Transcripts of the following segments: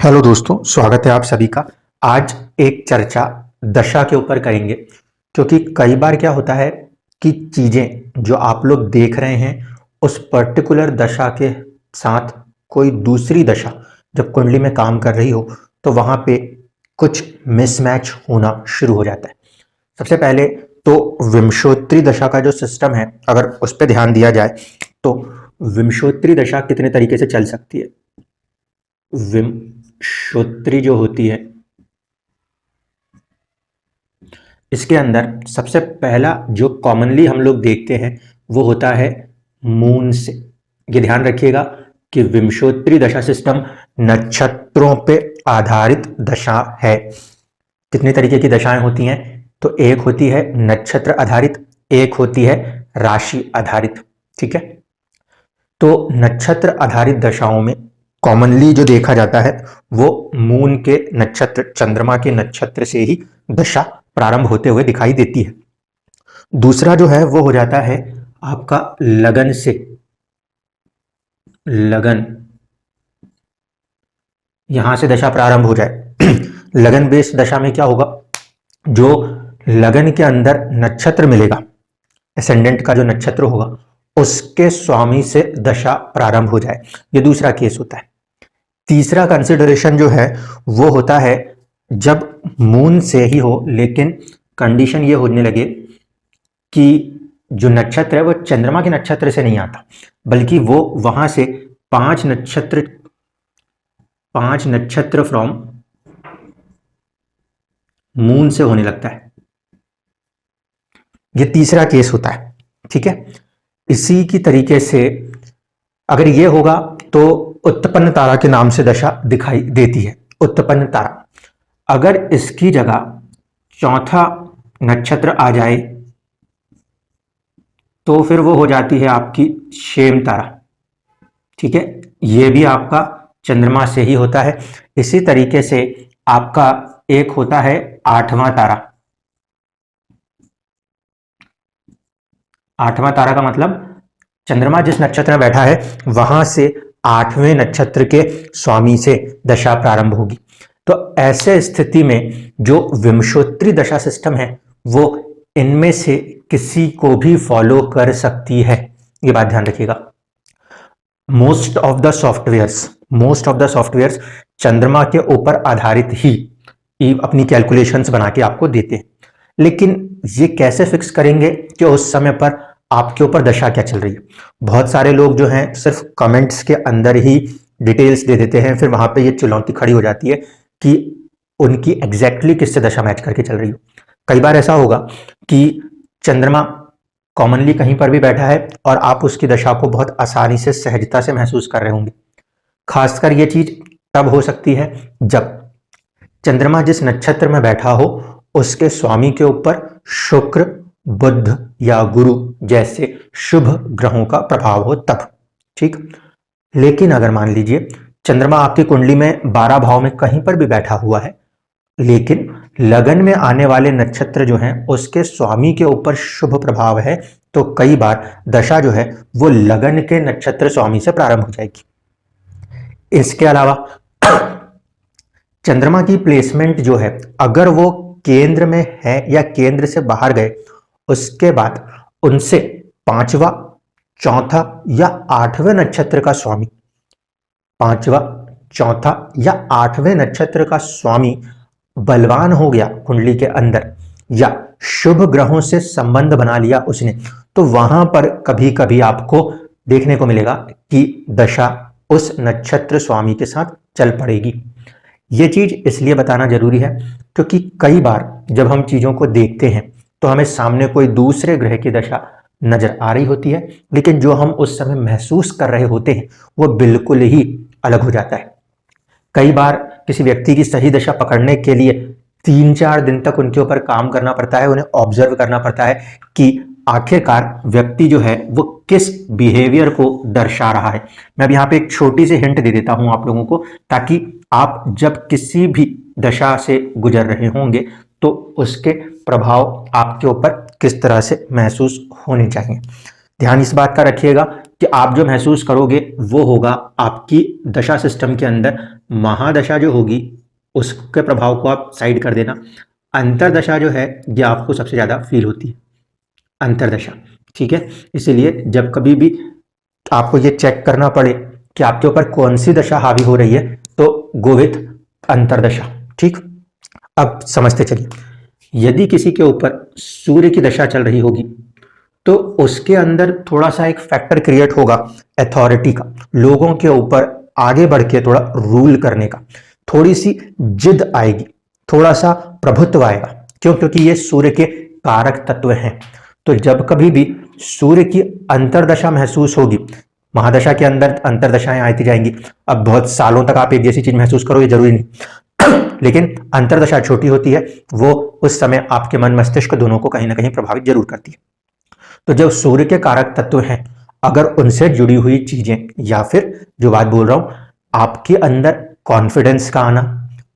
Hello दोस्तों, स्वागत है आप सभी का। आज एक चर्चा दशा के ऊपर करेंगे, क्योंकि कई बार क्या होता है कि चीज़ें जो आप लोग देख रहे हैं उस पर्टिकुलर दशा के साथ कोई दूसरी दशा जब कुंडली में काम कर रही हो तो वहाँ पे कुछ मिसमैच होना शुरू हो जाता है। सबसे पहले तो विंशोत्तरी दशा का जो सिस्टम है, अगर उस पर ध्यान दिया जाए तो विंशोत्तरी दशा कितने तरीके से चल सकती है। विंशोत्तरी जो होती है, इसके अंदर सबसे पहला जो कॉमनली हम लोग देखते हैं वो होता है मून से। ये ध्यान रखिएगा कि विंशोत्तरी दशा सिस्टम नक्षत्रों पे आधारित दशा है। कितने तरीके की दशाएं होती हैं? तो एक होती है नक्षत्र आधारित, एक होती है राशि आधारित। ठीक है, तो नक्षत्र आधारित दशाओं में कॉमनली जो देखा जाता है वो मून के नक्षत्र, चंद्रमा के नक्षत्र से ही दशा प्रारंभ होते हुए दिखाई देती है। दूसरा जो है वो हो जाता है आपका लगन से। लगन, यहां से दशा प्रारंभ हो जाए लगन बेस्ड दशा में क्या होगा, जो लगन के अंदर नक्षत्र मिलेगा, एसेंडेंट का जो नक्षत्र होगा उसके स्वामी से दशा प्रारंभ हो जाए, ये दूसरा केस होता है। तीसरा कंसिडरेशन जो है वो होता है जब मून से ही हो, लेकिन कंडीशन ये होने लगे कि जो नक्षत्र है वो चंद्रमा के नक्षत्र से नहीं आता, बल्कि वो वहां से पांच नक्षत्र फ्रॉम मून से होने लगता है। ये तीसरा केस होता है। ठीक है, इसी की तरीके से अगर ये होगा तो उत्पन्न तारा के नाम से दशा दिखाई देती है। उत्पन्न तारा, अगर इसकी जगह चौथा नक्षत्र आ जाए तो फिर वो हो जाती है आपकी क्षेम तारा। ठीक है, ये भी आपका चंद्रमा से ही होता है। इसी तरीके से आपका एक होता है आठवां तारा। आठवां तारा का मतलब चंद्रमा जिस नक्षत्र में बैठा है वहां से आठवें नक्षत्र के स्वामी से दशा प्रारंभ होगी। तो ऐसे स्थिति में जो विंशोत्तरी दशा सिस्टम है वो इनमें से किसी को भी फॉलो कर सकती है, ये बात ध्यान रखिएगा। मोस्ट ऑफ द सॉफ्टवेयर्स चंद्रमा के ऊपर आधारित ही अपनी कैलकुलेशंस बना के आपको देते हैं, लेकिन ये कैसे फिक्स करेंगे कि उस समय पर आपके ऊपर दशा क्या चल रही है। बहुत सारे लोग जो हैं सिर्फ कमेंट्स के अंदर ही डिटेल्स दे देते हैं, फिर वहां पे ये चुनौती खड़ी हो जाती है कि उनकी एग्जैक्टली किससे दशा मैच करके चल रही हो। कई बार ऐसा होगा कि चंद्रमा कॉमनली कहीं पर भी बैठा है और आप उसकी दशा को बहुत आसानी से, सहजता से महसूस कर रहे होंगे। खासकर ये चीज तब हो सकती है जब चंद्रमा जिस नक्षत्र में बैठा हो उसके स्वामी के ऊपर शुक्र, बुध या गुरु जैसे शुभ ग्रहों का प्रभाव हो तब। ठीक, लेकिन अगर मान लीजिए चंद्रमा आपकी कुंडली में 12 भाव में कहीं पर भी बैठा हुआ है, लेकिन लगन में आने वाले नक्षत्र जो हैं उसके स्वामी के ऊपर शुभ प्रभाव है, तो कई बार दशा जो है वो लगन के नक्षत्र स्वामी से प्रारंभ हो जाएगी। इसके अलावा चंद्रमा की प्लेसमेंट जो है, अगर वो केंद्र में है या केंद्र से बाहर गए, उसके बाद उनसे पांचवा, चौथा या आठवें नक्षत्र का स्वामी, पांचवा, चौथा या आठवें नक्षत्र का स्वामी बलवान हो गया कुंडली के अंदर, या शुभ ग्रहों से संबंध बना लिया उसने, तो वहां पर कभी कभी आपको देखने को मिलेगा कि दशा उस नक्षत्र स्वामी के साथ चल पड़ेगी। ये चीज इसलिए बताना जरूरी है क्योंकि कई बार जब हम चीजों को देखते हैं तो हमें सामने कोई दूसरे ग्रह की दशा नजर आ रही होती है, लेकिन जो हम उस समय महसूस कर रहे होते हैं वो बिल्कुल ही अलग हो जाता है। कई बार किसी व्यक्ति की सही दशा पकड़ने के लिए 3-4 दिन तक उनके ऊपर काम करना पड़ता है, उन्हें ऑब्जर्व करना पड़ता है कि आखिरकार व्यक्ति जो है वो किस बिहेवियर को दर्शा रहा है। मैं अब यहाँ पे एक छोटी सी हिंट दे देता हूं आप लोगों को, ताकि आप जब किसी भी दशा से गुजर रहे होंगे तो उसके प्रभाव आपके ऊपर किस तरह से महसूस होने चाहिए। ध्यान इस बात का रखिएगा कि आप जो महसूस करोगे वो होगा आपकी दशा सिस्टम के अंदर महादशा जो होगी उसके प्रभाव को आप साइड कर देना। अंतरदशा जो है ये आपको सबसे ज़्यादा फील होती है, अंतरदशा। ठीक है, इसीलिए जब कभी भी आपको ये चेक करना पड़े कि आपके ऊपर कौन सी दशा हावी हो रही है तो गो विथ अंतरदशा। ठीक, अब समझते चलिए, यदि किसी के ऊपर सूर्य की दशा चल रही होगी तो उसके अंदर थोड़ा सा एक फैक्टर क्रिएट होगा अथॉरिटी का, लोगों के ऊपर आगे बढ़ के थोड़ा रूल करने का, थोड़ी सी जिद आएगी, थोड़ा सा प्रभुत्व आएगा। क्यों? क्योंकि ये सूर्य के कारक तत्व हैं। तो जब कभी भी सूर्य की अंतरदशा महसूस होगी, महादशा के अंदर अंतरदशाएं आती जाएंगी, अब बहुत सालों तक आप एक जैसी चीज महसूस करो ये जरूरी नहीं लेकिन अंतरदशा छोटी होती है, वो उस समय आपके मन मस्तिष्क दोनों को कहीं ना कहीं प्रभावित जरूर करती है। तो जब सूर्य के कारक तत्व हैं, अगर उनसे जुड़ी हुई चीजें या फिर जो बात बोल रहा हूं आपके अंदर कॉन्फिडेंस का आना,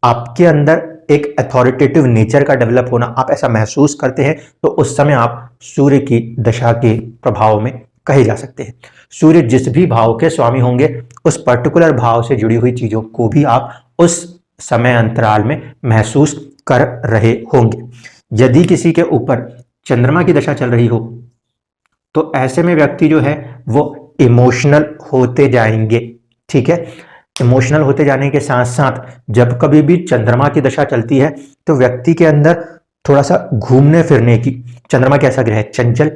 आपके अंदर एक अथॉरिटेटिव नेचर का डेवलप होना, आप ऐसा महसूस करते हैं तो उस समय आप सूर्य की दशा के प्रभाव में कहे जा सकते हैं। सूर्य जिस भी भाव के स्वामी होंगे उस पर्टिकुलर भाव से जुड़ी हुई चीजों को भी आप उस समय अंतराल में महसूस कर रहे होंगे। यदि किसी के ऊपर चंद्रमा की दशा चल रही हो तो ऐसे में व्यक्ति जो है वो इमोशनल होते जाएंगे। ठीक है, इमोशनल होते जाने के साथ साथ जब कभी भी चंद्रमा की दशा चलती है तो व्यक्ति के अंदर थोड़ा सा घूमने फिरने की, चंद्रमा कैसा ग्रह है, चंचल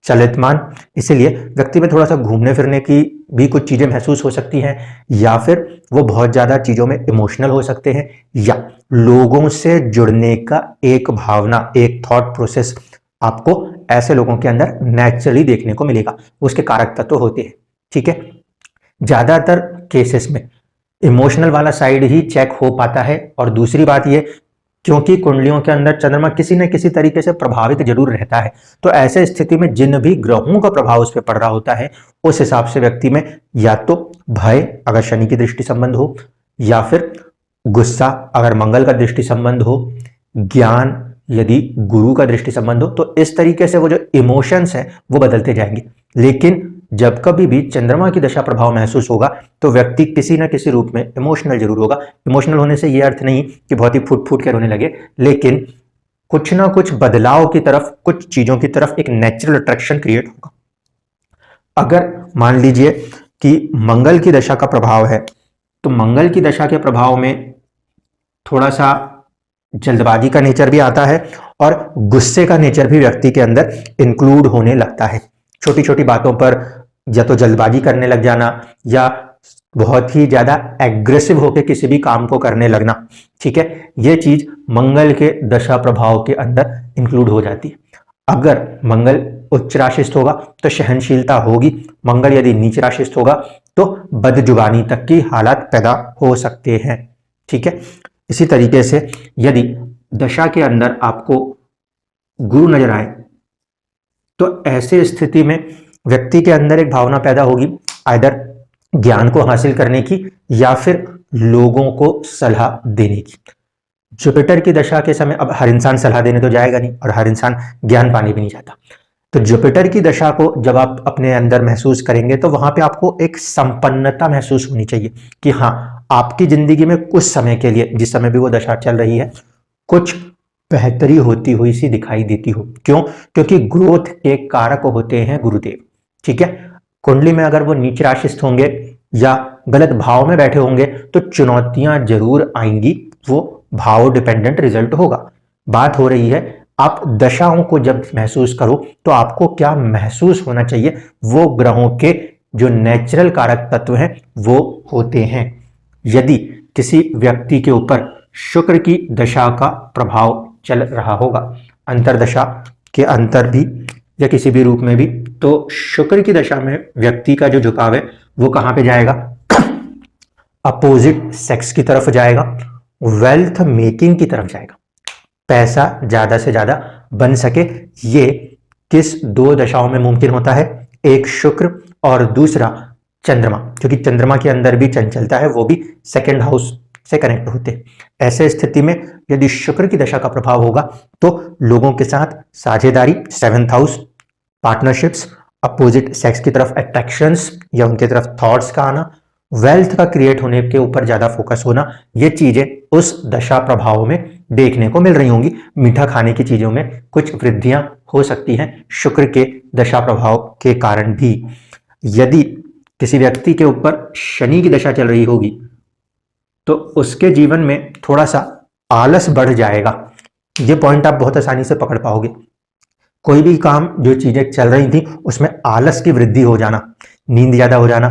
चलितमान, इसीलिए व्यक्ति में थोड़ा सा घूमने फिरने की भी कुछ चीजें महसूस हो सकती हैं, या फिर वो बहुत ज्यादा चीजों में इमोशनल हो सकते हैं, या लोगों से जुड़ने का एक भावना, एक थॉट प्रोसेस आपको ऐसे लोगों के अंदर नेचुरली देखने को मिलेगा। उसके कारक तत्व होते हैं। ठीक है, ज्यादातर केसेस में इमोशनल वाला साइड ही चेक हो पाता है। और दूसरी बात ये, क्योंकि कुंडलियों के अंदर चंद्रमा किसी न किसी तरीके से प्रभावित जरूर रहता है, तो ऐसे स्थिति में जिन भी ग्रहों का प्रभाव उस पर पड़ रहा होता है उस हिसाब से व्यक्ति में या तो भय अगर शनि की दृष्टि संबंध हो, या फिर गुस्सा अगर मंगल का दृष्टि संबंध हो, ज्ञान यदि गुरु का दृष्टि संबंध हो, तो इस तरीके से वो जो इमोशंस है वो बदलते जाएंगे। लेकिन जब कभी भी चंद्रमा की दशा प्रभाव महसूस होगा तो व्यक्ति किसी न किसी रूप में इमोशनल जरूर होगा। इमोशनल होने से ये अर्थ नहीं कि बहुत ही फूट फूट के रोने लगे, लेकिन कुछ ना कुछ बदलाव की तरफ, कुछ चीजों की तरफ एक नेचुरल अट्रैक्शन क्रिएट होगा। अगर मान लीजिए कि मंगल की दशा का प्रभाव है तो मंगल की दशा के प्रभाव में थोड़ा सा जल्दबाजी का नेचर भी आता है और गुस्से का नेचर भी व्यक्ति के अंदर इंक्लूड होने लगता है। छोटी छोटी बातों पर या तो जल्दबाजी करने लग जाना या बहुत ही ज्यादा एग्रेसिव होकर किसी भी काम को करने लगना। ठीक है, यह चीज मंगल के दशा प्रभाव के अंदर इंक्लूड हो जाती है। अगर मंगल उच्च राशिस्थ होगा तो सहनशीलता होगी, मंगल यदि नीच राशिस्थ होगा तो बदजुबानी तक की हालात पैदा हो सकते हैं। ठीक है, इसी तरीके से यदि दशा के अंदर आपको गुरु नजर आए तो ऐसे स्थिति में व्यक्ति के अंदर एक भावना पैदा होगी आइदर ज्ञान को हासिल करने की या फिर लोगों को सलाह देने की। जुपिटर की दशा के समय अब हर इंसान सलाह देने तो जाएगा नहीं और हर इंसान ज्ञान पाने भी नहीं चाहता। तो जुपिटर की दशा को जब आप अपने अंदर महसूस करेंगे तो वहां पे आपको एक संपन्नता महसूस होनी चाहिए कि हाँ, आपकी जिंदगी में कुछ समय के लिए, जिस समय भी वो दशा चल रही है, कुछ बेहतरी होती हुई सी दिखाई देती हो। क्यों? क्योंकि ग्रोथ के कारक होते हैं गुरुदेव। ठीक है, कुंडली में अगर वो नीच राशिस्थ होंगे या गलत भाव में बैठे होंगे तो चुनौतियां जरूर आएंगी, वो भाव डिपेंडेंट रिजल्ट होगा। बात हो रही है आप दशाओं को जब महसूस करो तो आपको क्या महसूस होना चाहिए, वो ग्रहों के जो नेचुरल कारक तत्व हैं वो होते हैं। यदि किसी व्यक्ति के ऊपर शुक्र की दशा का प्रभाव चल रहा होगा, अंतरदशा के अंतर भी या किसी भी रूप में भी, तो शुक्र की दशा में व्यक्ति का जो झुकाव है वो कहां पे जाएगा? अपोजिट सेक्स की तरफ जाएगा, वेल्थ मेकिंग की तरफ जाएगा, पैसा ज्यादा से ज्यादा बन सके। ये किस दो दशाओं में मुमकिन होता है? एक शुक्र और दूसरा चंद्रमा, क्योंकि चंद्रमा के अंदर भी चंचलता है, वो भी सेकंड हाउस से कनेक्ट होते हैं। ऐसे स्थिति में यदि शुक्र की दशा का प्रभाव होगा तो लोगों के साथ साझेदारी, seventh house, partnerships, opposite sex की तरफ अट्रैक्शंस या उनकी तरफ थॉट्स का आना, वेल्थ का क्रिएट होने के ऊपर ज्यादा फोकस होना, ये चीजें उस दशा प्रभाव में देखने को मिल रही होंगी। मीठा खाने की चीजों में कुछ वृद्धियां हो सकती हैं शुक्र के दशा प्रभाव के कारण भी। यदि किसी व्यक्ति के ऊपर शनि की दशा चल रही होगी तो उसके जीवन में थोड़ा सा आलस बढ़ जाएगा। ये पॉइंट आप बहुत आसानी से पकड़ पाओगे। कोई भी काम, जो चीजें चल रही थी उसमें आलस की वृद्धि हो जाना, नींद ज्यादा हो जाना,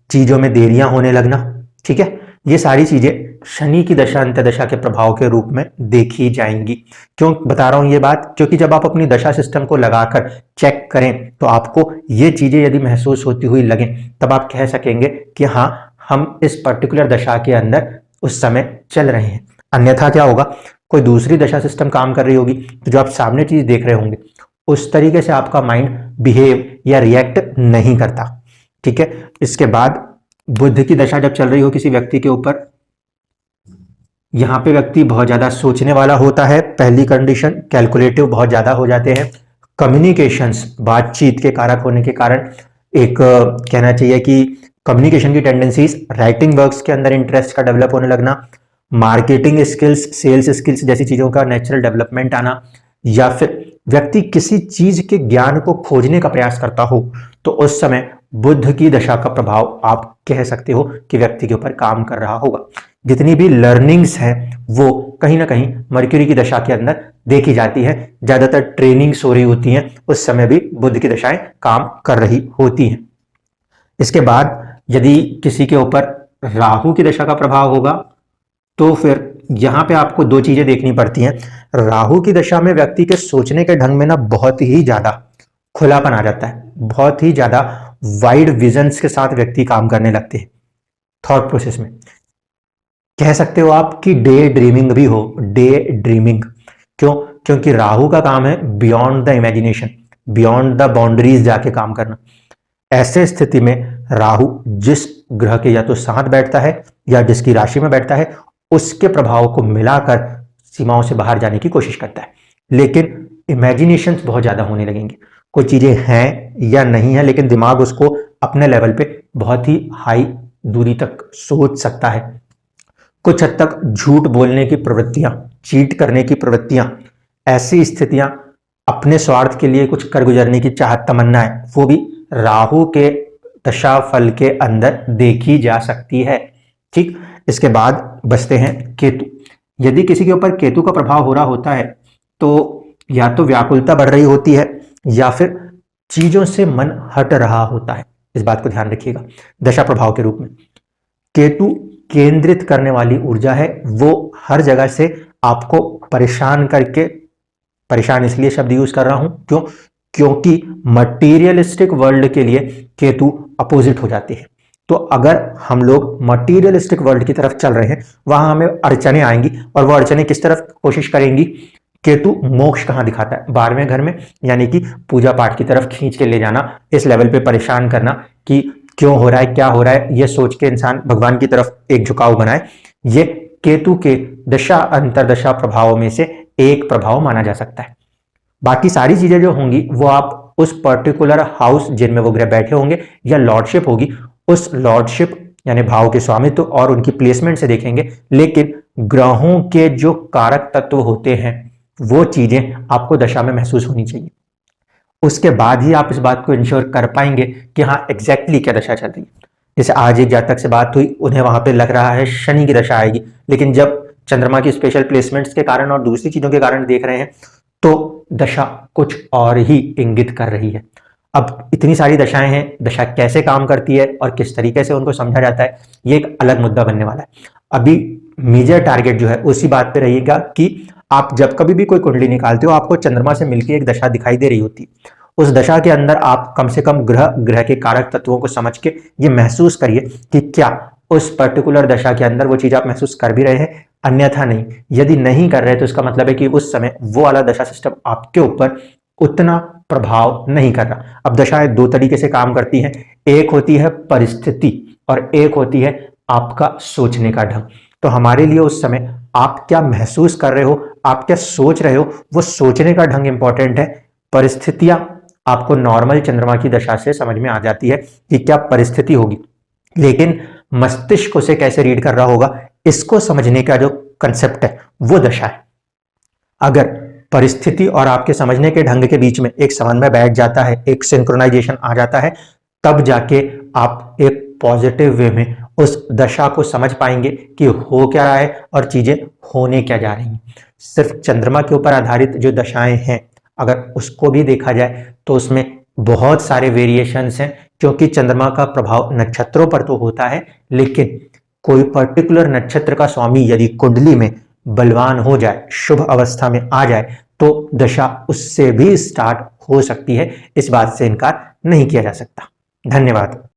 चीजों में देरियां होने लगना, ठीक है, ये सारी चीजें शनि की दशा अंतर्दशा के प्रभाव के रूप में देखी जाएंगी। क्यों बता रहा हूं ये बात? क्योंकि जब आप अपनी दशा सिस्टम को लगाकर चेक करें तो आपको ये चीजें यदि महसूस होती हुई लगे तब आप कह सकेंगे कि हाँ, हम इस पर्टिकुलर दशा के अंदर उस समय चल रहे हैं। अन्यथा क्या होगा, कोई दूसरी दशा सिस्टम काम कर रही होगी तो जो आप सामने चीज देख रहे होंगे उस तरीके से आपका माइंड बिहेव या रिएक्ट नहीं करता, ठीक है। इसके बाद बुध की दशा जब चल रही हो किसी व्यक्ति के ऊपर, यहां पे व्यक्ति बहुत ज्यादा सोचने वाला होता है। पहली कंडीशन, कैलकुलेटिव बहुत ज्यादा हो जाते हैं। कम्युनिकेशंस, बातचीत के कारक होने के कारण एक कहना चाहिए कि कम्युनिकेशन की टेंडेंसीज, राइटिंग वर्क्स के अंदर इंटरेस्ट का डेवलप होने लगना, मार्केटिंग स्किल्स, सेल्स स्किल्स जैसी चीजों का नेचुरल डेवलपमेंट आना, या फिर व्यक्ति किसी चीज के ज्ञान को खोजने का प्रयास करता हो तो उस समय बुध की दशा का प्रभाव आप कह सकते हो कि व्यक्ति के ऊपर काम कर रहा होगा। जितनी भी लर्निंग्स हैं वो कहीं ना कहीं मर्क्यूरी की दशा के अंदर देखी जाती है। ज्यादातर ट्रेनिंग्स हो रही होती हैं, उस समय भी बुध की दशाएं काम कर रही होती हैं। इसके बाद यदि किसी के ऊपर राहु की दशा का प्रभाव होगा तो फिर यहां पे आपको दो चीजें देखनी पड़ती हैं। राहु की दशा में व्यक्ति के सोचने के ढंग में ना बहुत ही ज्यादा खुलापन आ जाता है, बहुत ही ज्यादा वाइड विजन्स के साथ व्यक्ति काम करने लगते हैं थॉट प्रोसेस में। कह सकते हो आप कि डे ड्रीमिंग भी हो, डे ड्रीमिंग। क्यों? क्योंकि राहु का काम है beyond the imagination, beyond the boundaries जाके काम करना। ऐसे स्थिति में राहु जिस ग्रह के या तो साथ बैठता है या जिसकी राशि में बैठता है उसके प्रभाव को मिलाकर सीमाओं से बाहर जाने की कोशिश करता है। लेकिन इमेजिनेशंस बहुत ज्यादा होने लगेंगे। कोई चीजें हैं या नहीं है लेकिन दिमाग उसको अपने लेवल पे बहुत ही हाई दूरी तक सोच सकता है। कुछ हद तक झूठ बोलने की प्रवृत्तियां, चीट करने की प्रवृत्तियां, ऐसी स्थितियां, अपने स्वार्थ के लिए कुछ कर गुजरने की चाहत, तमन्ना है, वो भी राहु के दशा फल के अंदर देखी जा सकती है, ठीक। इसके बाद बचते हैं केतु। यदि किसी के ऊपर केतु का प्रभाव हो रहा होता है तो या तो व्याकुलता बढ़ रही होती है या फिर चीजों से मन हट रहा होता है। इस बात को ध्यान रखिएगा। दशा प्रभाव के रूप में केतु केंद्रित करने वाली ऊर्जा है, वो हर जगह से आपको परेशान करके, परेशान इसलिए शब्द यूज कर रहा हूं क्यों, क्योंकि मटीरियलिस्टिक वर्ल्ड के लिए केतु अपोजिट हो जाते हैं। तो अगर हम लोग मटीरियलिस्टिक वर्ल्ड की तरफ चल रहे हैं वहां हमें अड़चने आएंगी, और वो अड़चने किस तरफ कोशिश करेंगी, केतु मोक्ष कहां दिखाता है, 12वें घर में, यानी कि पूजा पाठ की तरफ खींच के ले जाना, इस लेवल पे परेशान करना कि क्यों हो रहा है, क्या हो रहा है, ये सोच के इंसान भगवान की तरफ एक झुकाव बनाए। ये केतु के दशा अंतरदशा प्रभावों में से एक प्रभाव माना जा सकता है। बाकी सारी चीजें जो होंगी वो आप उस पर्टिकुलर हाउस जिनमें वो ग्रह बैठे होंगे या लॉर्डशिप होगी, उस लॉर्डशिप यानी भाव के स्वामित्व और उनकी प्लेसमेंट से देखेंगे। लेकिन ग्रहों के जो कारक तत्व होते हैं वो चीजें आपको दशा में महसूस होनी चाहिए। उसके बाद ही आप इस बात को इंश्योर कर पाएंगे कि हाँ एग्जैक्टली क्या दशा चल रही है। जैसे आज एक जातक से बात हुई, उन्हें वहां पे लग रहा है शनि की दशा आएगी, लेकिन जब चंद्रमा की स्पेशल प्लेसमेंट्स के कारण और दूसरी चीजों के कारण देख रहे हैं तो दशा कुछ और ही इंगित कर रही है। अब इतनी सारी दशाएं हैं, दशा कैसे काम करती है और किस तरीके से उनको समझा जाता है, ये एक अलग मुद्दा बनने वाला है। अभी मेजर टारगेट जो है उसी बात पे रहिएगा कि आप जब कभी भी कोई कुंडली निकालते हो आपको चंद्रमा से मिलकर एक दशा दिखाई दे रही होती है। उस दशा के अंदर आप कम से कम ग्रह के कारक तत्वों को समझ के ये महसूस करिए कि क्या उस पर्टिकुलर दशा के अंदर वो चीज आप महसूस कर भी रहे हैं, अन्यथा नहीं। यदि नहीं कर रहे तो इसका मतलब है कि उस समय वो वाला दशा सिस्टम आपके ऊपर उतना प्रभाव नहीं कर रहा। अब दशाएं दो तरीके से काम करती हैं, एक होती है परिस्थिति और एक होती है आपका सोचने का ढंग। तो हमारे लिए उस समय आप क्या महसूस कर रहे हो, आप क्या सोच रहे हो, वो सोचने का ढंग इंपॉर्टेंट है। परिस्थितियां आपको नॉर्मल चंद्रमा की दशा से समझ में आ जाती है कि क्या परिस्थिति होगी, लेकिन मस्तिष्क उसे कैसे रीड कर रहा होगा, इसको समझने का जो कंसेप्ट है वो दशा है। अगर परिस्थिति और आपके समझने के ढंग के बीच में एक समन्वय बैठ जाता है, एक सिंक्रोनाइजेशन आ जाता है, तब जाके आप एक पॉजिटिव वे में उस दशा को समझ पाएंगे कि हो क्या रहा है और चीजें होने क्या जा रही हैं। सिर्फ चंद्रमा के ऊपर आधारित जो दशाएं हैं, अगर उसको भी देखा जाए तो उसमें बहुत सारे वेरिएशंस हैं, क्योंकि चंद्रमा का प्रभाव नक्षत्रों पर तो होता है, लेकिन कोई पर्टिकुलर नक्षत्र का स्वामी यदि कुंडली में बलवान हो जाए, शुभ अवस्था में आ जाए, तो दशा उससे भी स्टार्ट हो सकती है। इस बात से इनकार नहीं किया जा सकता। धन्यवाद।